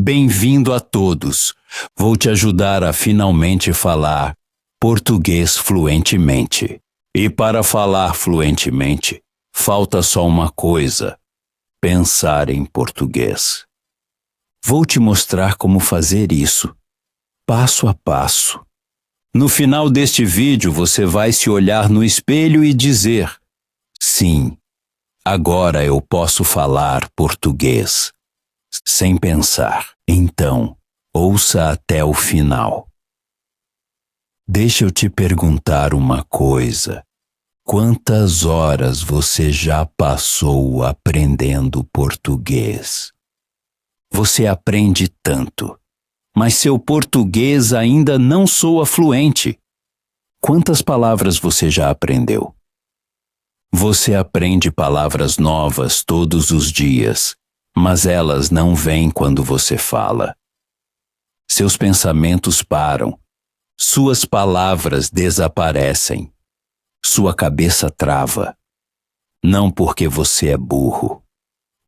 Bem-vindo a todos. Vou te ajudar a finalmente falar português fluentemente. E para falar fluentemente, falta só uma coisa: pensar em português. Vou te mostrar como fazer isso, passo a passo. No final deste vídeo, você vai se olhar no espelho e dizer: sim, agora eu posso falar português. Sem pensar. Então, ouça até o final. Deixa eu te perguntar uma coisa. Quantas horas você já passou aprendendo português? Você aprende tanto, mas seu português ainda não soa fluente. Quantas palavras você já aprendeu? Você aprende palavras novas todos os dias, mas elas não vêm quando você fala. Seus pensamentos param, suas palavras desaparecem, sua cabeça trava. Não porque você é burro,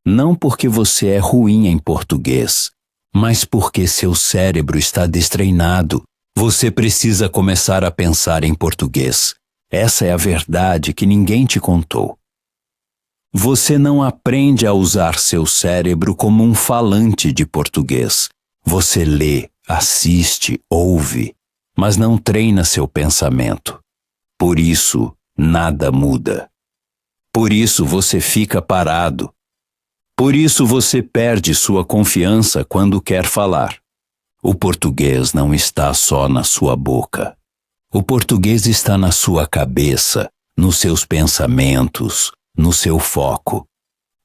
não porque você é ruim em português, mas porque seu cérebro está destreinado. Você precisa começar a pensar em português. Essa é a verdade que ninguém te contou. Você não aprende a usar seu cérebro como um falante de português. Você lê, assiste, ouve, mas não treina seu pensamento. Por isso, nada muda. Por isso você fica parado. Por isso você perde sua confiança quando quer falar. O português não está só na sua boca. O português está na sua cabeça, nos seus pensamentos, no seu foco.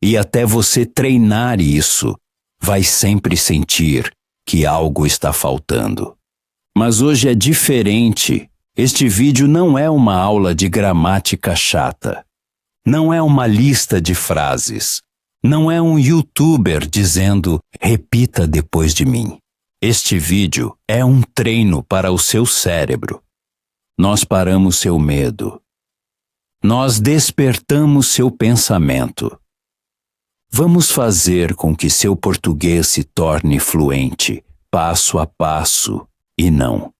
E até você treinar isso, vai sempre sentir que algo está faltando. Mas hoje é diferente. Este vídeo não é uma aula de gramática chata. Não é uma lista de frases. Não é um youtuber dizendo repita depois de mim. Este vídeo é um treino para o seu cérebro. Nós paramos seu medo. Nós despertamos seu pensamento. Vamos fazer com que seu português se torne fluente, passo a passo, e não.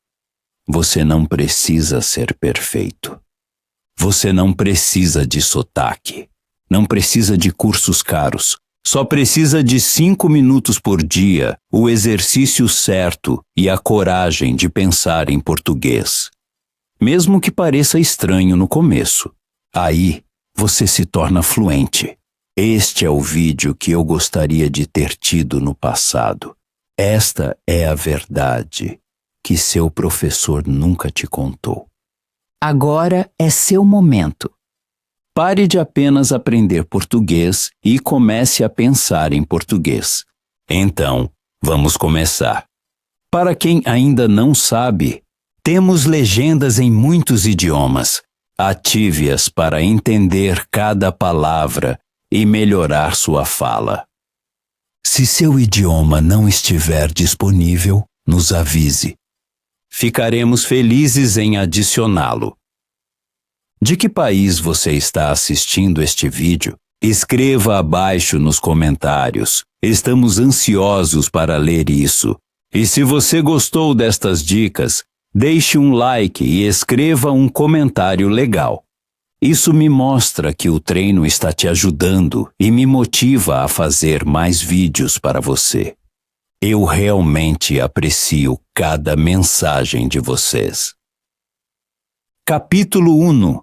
Você não precisa ser perfeito. Você não precisa de sotaque. Não precisa de cursos caros. Só precisa de 5 minutos por dia, o exercício certo e a coragem de pensar em português. Mesmo que pareça estranho no começo. Aí, você se torna fluente. Este é o vídeo que eu gostaria de ter tido no passado. Esta é a verdade que seu professor nunca te contou. Agora é seu momento. Pare de apenas aprender português e comece a pensar em português. Então, vamos começar. Para quem ainda não sabe, temos legendas em muitos idiomas. Ative-as para entender cada palavra e melhorar sua fala. Se seu idioma não estiver disponível, nos avise. Ficaremos felizes em adicioná-lo. De que país você está assistindo este vídeo? Escreva abaixo nos comentários. Estamos ansiosos para ler isso. E se você gostou destas dicas, deixe um like e escreva um comentário legal. Isso me mostra que o treino está te ajudando e me motiva a fazer mais vídeos para você. Eu realmente aprecio cada mensagem de vocês. Capítulo 1.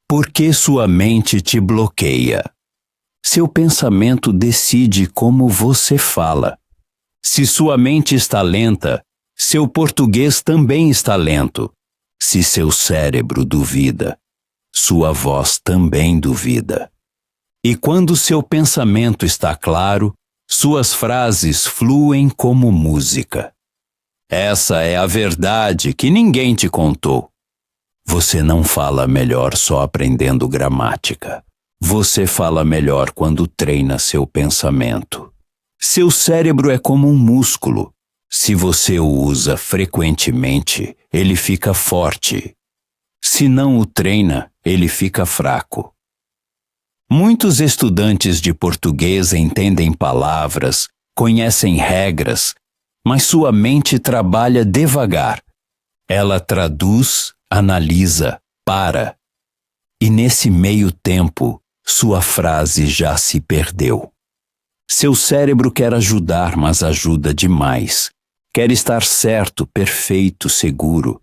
Por que sua mente te bloqueia? Seu pensamento decide como você fala. Se sua mente está lenta, seu português também está lento. Se seu cérebro duvida, sua voz também duvida. E quando seu pensamento está claro, suas frases fluem como música. Essa é a verdade que ninguém te contou. Você não fala melhor só aprendendo gramática. Você fala melhor quando treina seu pensamento. Seu cérebro é como um músculo. Se você o usa frequentemente, ele fica forte. Se não o treina, ele fica fraco. Muitos estudantes de português entendem palavras, conhecem regras, mas sua mente trabalha devagar. Ela traduz, analisa, para. E nesse meio tempo, sua frase já se perdeu. Seu cérebro quer ajudar, mas ajuda demais. Quer estar certo, perfeito, seguro.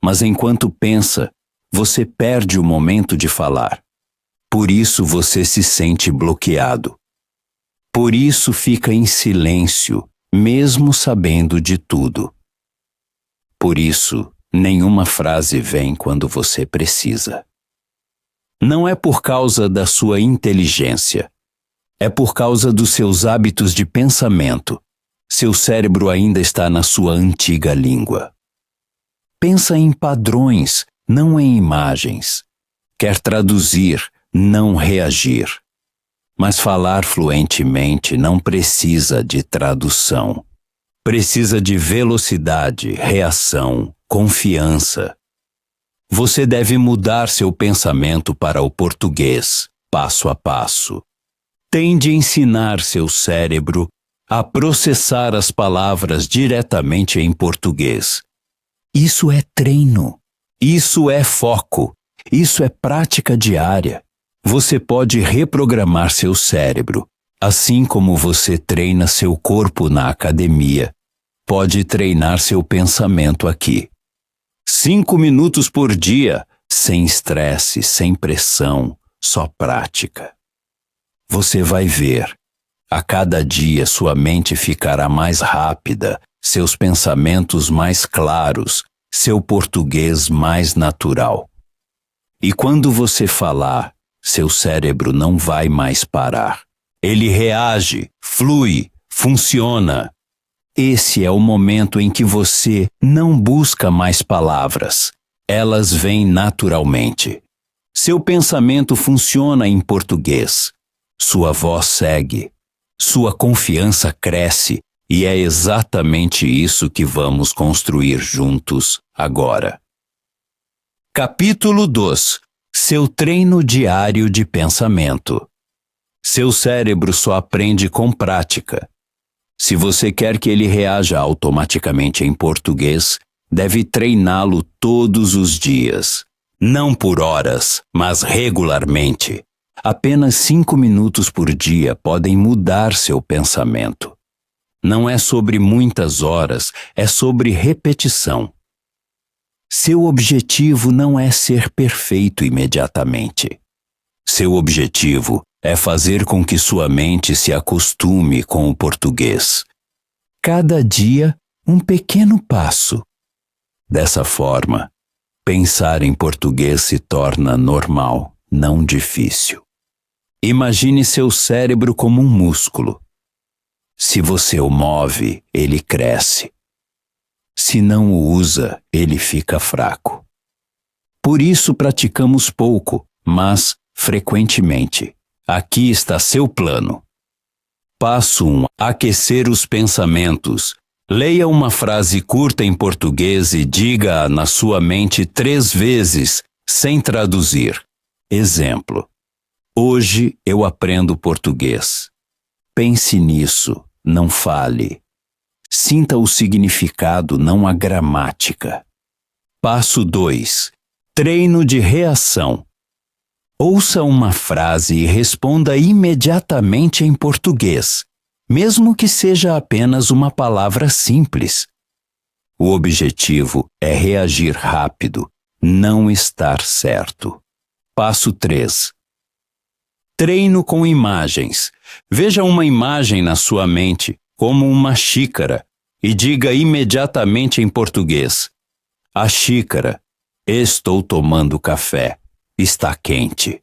Mas enquanto pensa, você perde o momento de falar. Por isso você se sente bloqueado. Por isso fica em silêncio, mesmo sabendo de tudo. Por isso, nenhuma frase vem quando você precisa. Não é por causa da sua inteligência. É por causa dos seus hábitos de pensamento. Seu cérebro ainda está na sua antiga língua. Pensa em padrões, não em imagens. Quer traduzir, não reagir. Mas falar fluentemente não precisa de tradução. Precisa de velocidade, reação, confiança. Você deve mudar seu pensamento para o português, passo a passo. Tem de ensinar seu cérebro a processar as palavras diretamente em português. Isso é treino. Isso é foco. Isso é prática diária. Você pode reprogramar seu cérebro, assim como você treina seu corpo na academia. Pode treinar seu pensamento aqui. 5 minutos por dia, sem estresse, sem pressão, só prática. Você vai ver. A cada dia sua mente ficará mais rápida, seus pensamentos mais claros, seu português mais natural. E quando você falar, seu cérebro não vai mais parar. Ele reage, flui, funciona. Esse é o momento em que você não busca mais palavras. Elas vêm naturalmente. Seu pensamento funciona em português. Sua voz segue. Sua confiança cresce. E é exatamente isso que vamos construir juntos agora. Capítulo 2. Seu treino diário de pensamento. Seu cérebro só aprende com prática. Se você quer que ele reaja automaticamente em português, deve treiná-lo todos os dias. Não por horas, mas regularmente. Apenas 5 minutos por dia podem mudar seu pensamento. Não é sobre muitas horas, é sobre repetição. Seu objetivo não é ser perfeito imediatamente. Seu objetivo é fazer com que sua mente se acostume com o português. Cada dia, um pequeno passo. Dessa forma, pensar em português se torna normal, não difícil. Imagine seu cérebro como um músculo. Se você o move, ele cresce. Se não o usa, ele fica fraco. Por isso praticamos pouco, mas frequentemente. Aqui está seu plano. Passo 1. Aquecer os pensamentos. Leia uma frase curta em português e diga-a na sua mente 3 vezes, sem traduzir. Exemplo. Hoje eu aprendo português. Pense nisso, não fale. Sinta o significado, não a gramática. Passo 2. Treino de reação. Ouça uma frase e responda imediatamente em português, mesmo que seja apenas uma palavra simples. O objetivo é reagir rápido, não estar certo. Passo 3. Treino com imagens. Veja uma imagem na sua mente, como uma xícara, e diga imediatamente em português: a xícara, estou tomando café, está quente.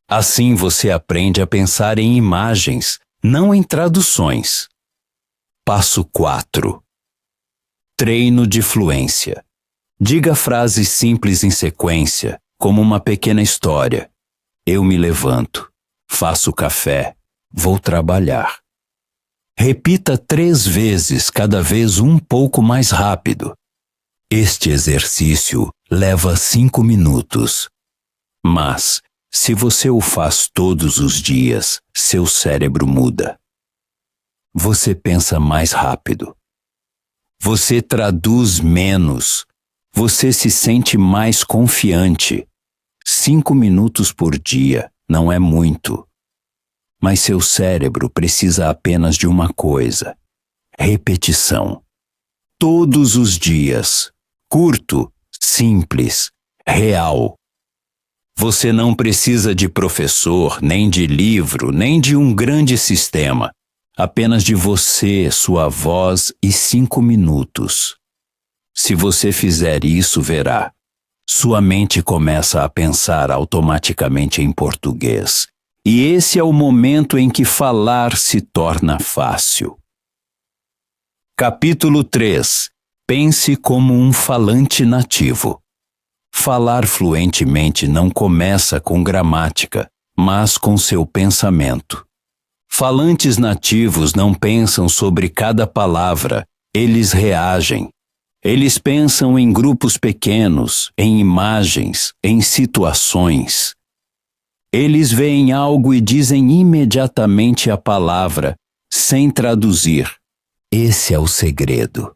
Assim você aprende a pensar em imagens, não em traduções. Passo 4. Treino de fluência. Diga frases simples em sequência, como uma pequena história. Eu me levanto, faço café, vou trabalhar. Repita 3 vezes, cada vez um pouco mais rápido. Este exercício leva 5 minutos. Mas, se você o faz todos os dias, seu cérebro muda. você pensa mais rápido. Você traduz menos. Você se sente mais confiante. 5 minutos por dia não é muito. Mas seu cérebro precisa apenas de uma coisa: repetição. Todos os dias. Curto, simples, real. Você não precisa de professor, nem de livro, nem de um grande sistema. Apenas de você, sua voz e 5 minutos. Se você fizer isso, verá. Sua mente começa a pensar automaticamente em português. E esse é o momento em que falar se torna fácil. Capítulo 3. Pense como um falante nativo. Falar fluentemente não começa com gramática, mas com seu pensamento. Falantes nativos não pensam sobre cada palavra, eles reagem. Eles pensam em grupos pequenos, em imagens, em situações. Eles veem algo e dizem imediatamente a palavra, sem traduzir. Esse é o segredo.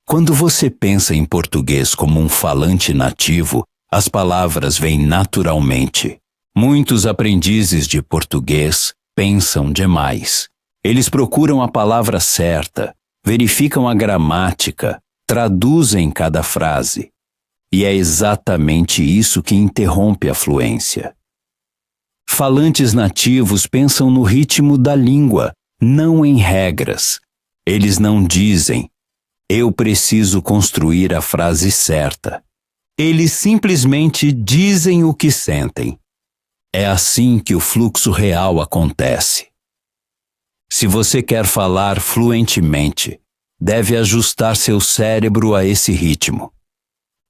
Quando você pensa em português como um falante nativo, as palavras vêm naturalmente. Muitos aprendizes de português pensam demais. Eles procuram a palavra certa, verificam a gramática, traduzem cada frase. E é exatamente isso que interrompe a fluência. Falantes nativos pensam no ritmo da língua, não em regras. Eles não dizem: eu preciso construir a frase certa. Eles simplesmente dizem o que sentem. É assim que o fluxo real acontece. Se você quer falar fluentemente, deve ajustar seu cérebro a esse ritmo.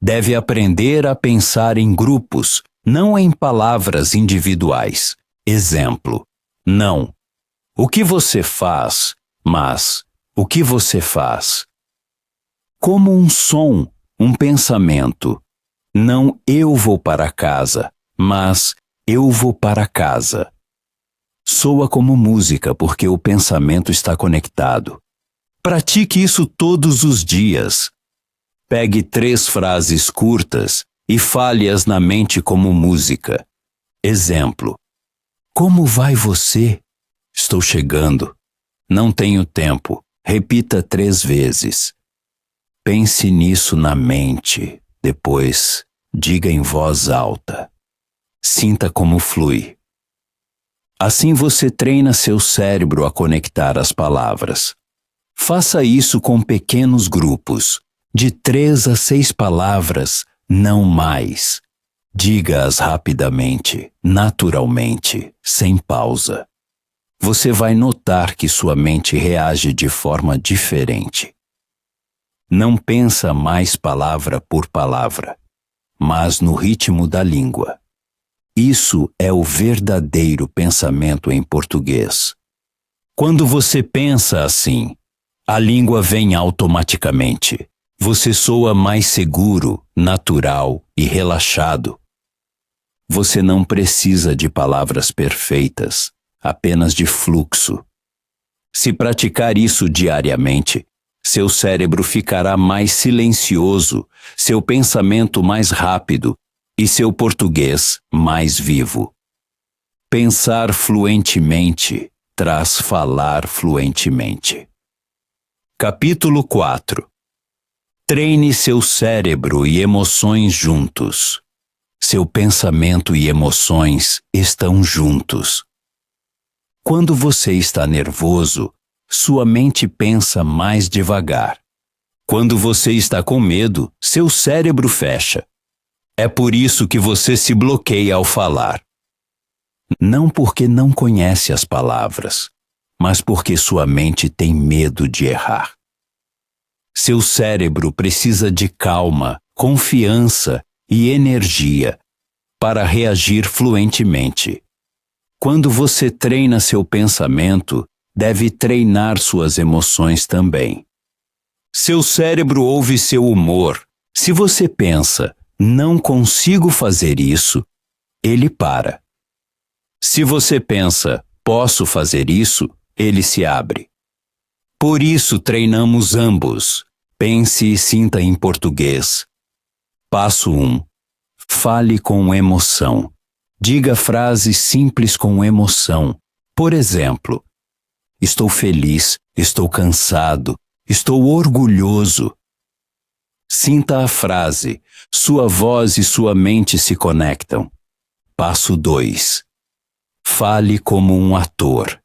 Deve aprender a pensar em grupos, não em palavras individuais. Exemplo: não. O que você faz, mas o que você faz? Como um som, um pensamento. Não eu vou para casa, mas eu vou para casa. Soa como música porque o pensamento está conectado. Pratique isso todos os dias. Pegue 3 frases curtas e fale-as na mente como música. Exemplo: como vai você? Estou chegando. Não tenho tempo. Repita 3 vezes. Pense nisso na mente. Depois, diga em voz alta. Sinta como flui. Assim você treina seu cérebro a conectar as palavras. Faça isso com pequenos grupos, de 3 a 6 palavras, não mais. Diga-as rapidamente, naturalmente, sem pausa. Você vai notar que sua mente reage de forma diferente. Não pensa mais palavra por palavra, mas no ritmo da língua. Isso é o verdadeiro pensamento em português. Quando você pensa assim, a língua vem automaticamente. Você soa mais seguro, natural e relaxado. Você não precisa de palavras perfeitas, apenas de fluxo. Se praticar isso diariamente, seu cérebro ficará mais silencioso, seu pensamento mais rápido e seu português mais vivo. Pensar fluentemente traz falar fluentemente. Capítulo 4. Treine seu cérebro e emoções juntos. Seu pensamento e emoções estão juntos. Quando você está nervoso, sua mente pensa mais devagar. Quando você está com medo, seu cérebro fecha. É por isso que você se bloqueia ao falar. Não porque não conhece as palavras, mas porque sua mente tem medo de errar. Seu cérebro precisa de calma, confiança e energia para reagir fluentemente. Quando você treina seu pensamento, deve treinar suas emoções também. Seu cérebro ouve seu humor. Se você pensa, não consigo fazer isso, ele para. Se você pensa, posso fazer isso, ele se abre. Por isso treinamos ambos. Pense e sinta em português. Passo 1. Fale com emoção. Diga frases simples com emoção. Por exemplo, estou feliz, estou cansado, estou orgulhoso. Sinta a frase. Sua voz e sua mente se conectam. Passo 2. Fale como um ator.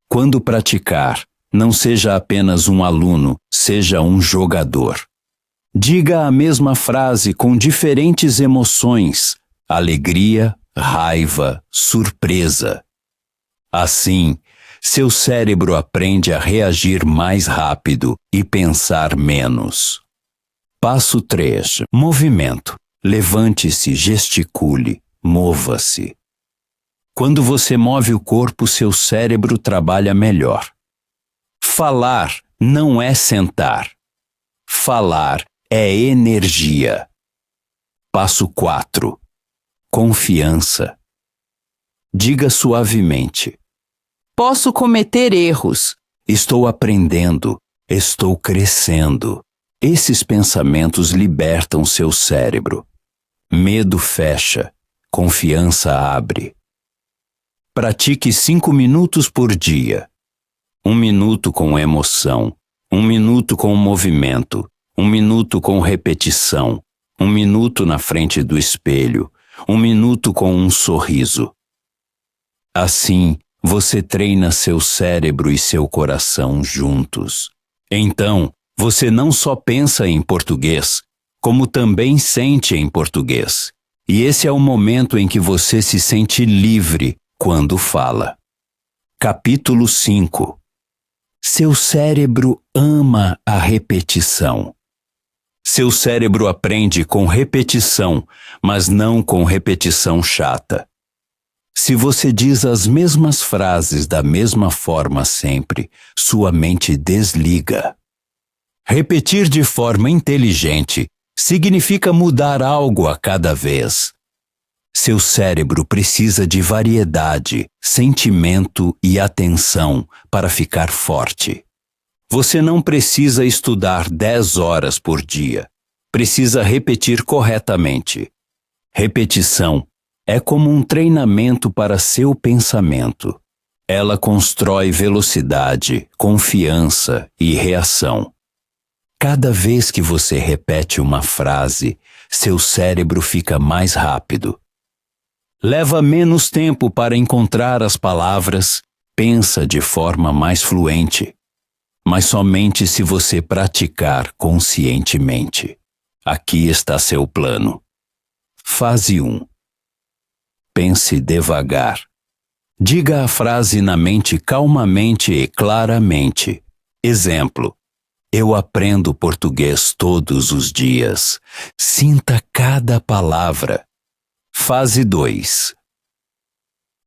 Quando praticar, não seja apenas um aluno, seja um jogador. Diga a mesma frase com diferentes emoções: alegria, raiva, surpresa. Assim, seu cérebro aprende a reagir mais rápido e pensar menos. Passo 3. Movimento. Levante-se, gesticule, mova-se. Quando você move o corpo, seu cérebro trabalha melhor. Falar não é sentar. Falar é energia. Passo 4. Confiança. Diga suavemente: Posso cometer erros. estou aprendendo, estou crescendo. Esses pensamentos libertam seu cérebro. Medo fecha, confiança abre. Pratique 5 minutos por dia. 1 minuto com emoção, 1 minuto com movimento, 1 minuto com repetição, 1 minuto na frente do espelho, 1 minuto com um sorriso. Assim, você treina seu cérebro e seu coração juntos. Então, você não só pensa em português, como também sente em português. E esse é o momento em que você se sente livre quando fala. Capítulo 5. Seu cérebro ama a repetição. Seu cérebro aprende com repetição, mas não com repetição chata. Se você diz as mesmas frases da mesma forma sempre, sua mente desliga. Repetir de forma inteligente significa mudar algo a cada vez. Seu cérebro precisa de variedade, sentimento e atenção para ficar forte. Você não precisa estudar 10 horas por dia. Precisa repetir corretamente. Repetição é como um treinamento para seu pensamento. Ela constrói velocidade, confiança e reação. Cada vez que você repete uma frase, seu cérebro fica mais rápido. Leva menos tempo para encontrar as palavras, pensa de forma mais fluente. Mas somente se você praticar conscientemente. Aqui está seu plano. Fase 1. Pense devagar. Diga a frase na mente calmamente e claramente. Exemplo: eu aprendo português todos os dias. Sinta cada palavra. Fase 2.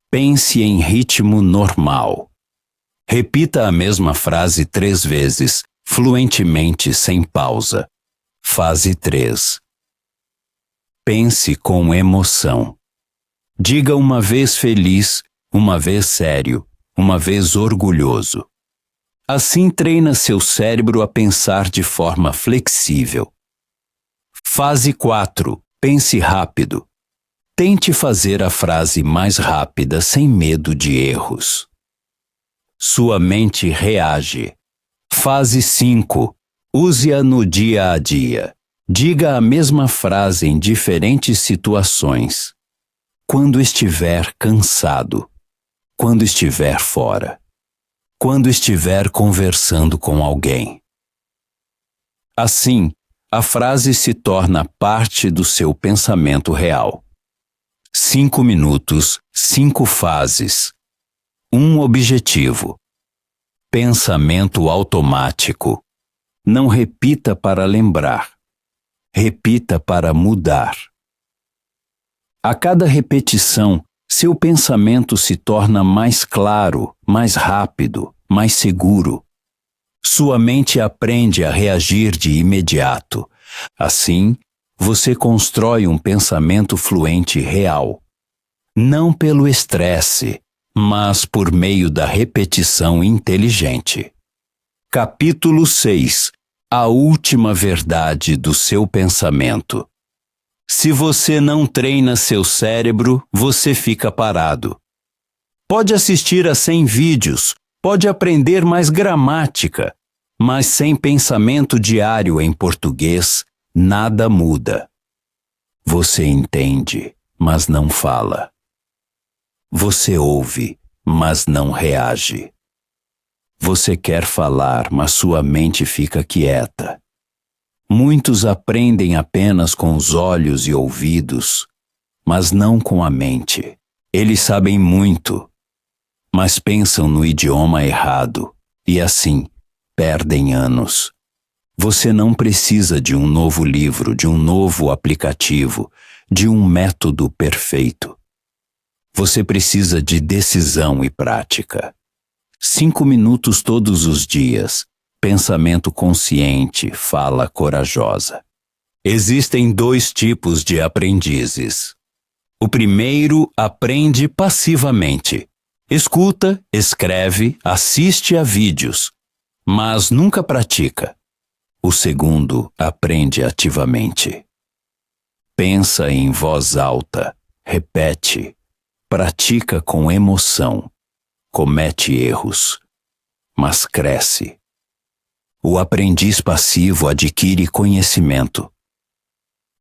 Pense em ritmo normal. Repita a mesma frase 3 vezes, fluentemente sem pausa. Fase 3. Pense com emoção. Diga uma vez feliz, uma vez sério, uma vez orgulhoso. Assim treina seu cérebro a pensar de forma flexível. Fase 4. Pense rápido. Tente fazer a frase mais rápida sem medo de erros. Sua mente reage. Fase 5. Use-a no dia a dia. Diga a mesma frase em diferentes situações. Quando estiver cansado. Quando estiver fora. Quando estiver conversando com alguém. Assim, a frase se torna parte do seu pensamento real. 5 minutos, 5 fases. 1 objetivo. Pensamento automático. Não repita para lembrar. Repita para mudar. A cada repetição, seu pensamento se torna mais claro, mais rápido, mais seguro. Sua mente aprende a reagir de imediato. Assim, você constrói um pensamento fluente real. Não pelo estresse, mas por meio da repetição inteligente. Capítulo 6. A última verdade do seu pensamento. Se você não treina seu cérebro, você fica parado. Pode assistir a 100 vídeos, pode aprender mais gramática, mas sem pensamento diário em português, nada muda. Você entende, mas não fala. Você ouve, mas não reage. Você quer falar, mas sua mente fica quieta. Muitos aprendem apenas com os olhos e ouvidos, mas não com a mente. Eles sabem muito, mas pensam no idioma errado e assim perdem anos. Você não precisa de um novo livro, de um novo aplicativo, de um método perfeito. Você precisa de decisão e prática. 5 minutos todos os dias. Pensamento consciente, fala corajosa. Existem 2 tipos de aprendizes. O primeiro aprende passivamente. Escuta, escreve, assiste a vídeos, mas nunca pratica. O segundo aprende ativamente. Pensa em voz alta, repete, pratica com emoção. Comete erros, mas cresce. O aprendiz passivo adquire conhecimento.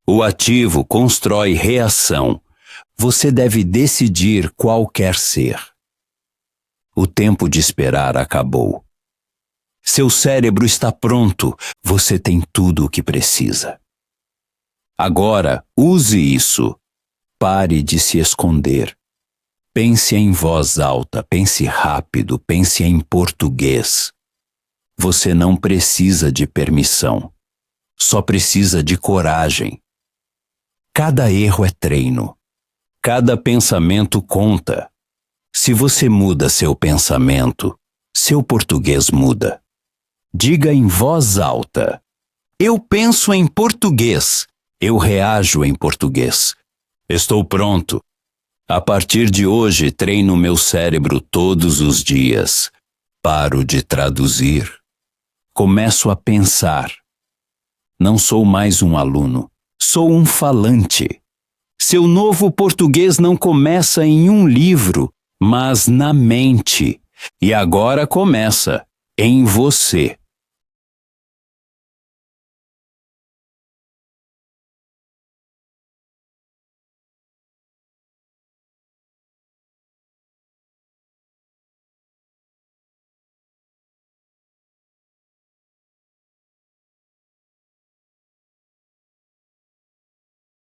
O ativo constrói reação. Você deve decidir qual quer ser. O tempo de esperar acabou. Seu cérebro está pronto. Você tem tudo o que precisa. Agora, use isso. Pare de se esconder. Pense em voz alta, pense rápido, pense em português. Você não precisa de permissão. Só precisa de coragem. Cada erro é treino. Cada pensamento conta. Se você muda seu pensamento, seu português muda. Diga em voz alta: eu penso em português. Eu reajo em português. Estou pronto. A partir de hoje, treino meu cérebro todos os dias. Paro de traduzir. Começo a pensar. Não sou mais um aluno, sou um falante. Seu novo português não começa em um livro, mas na mente. E agora começa em você.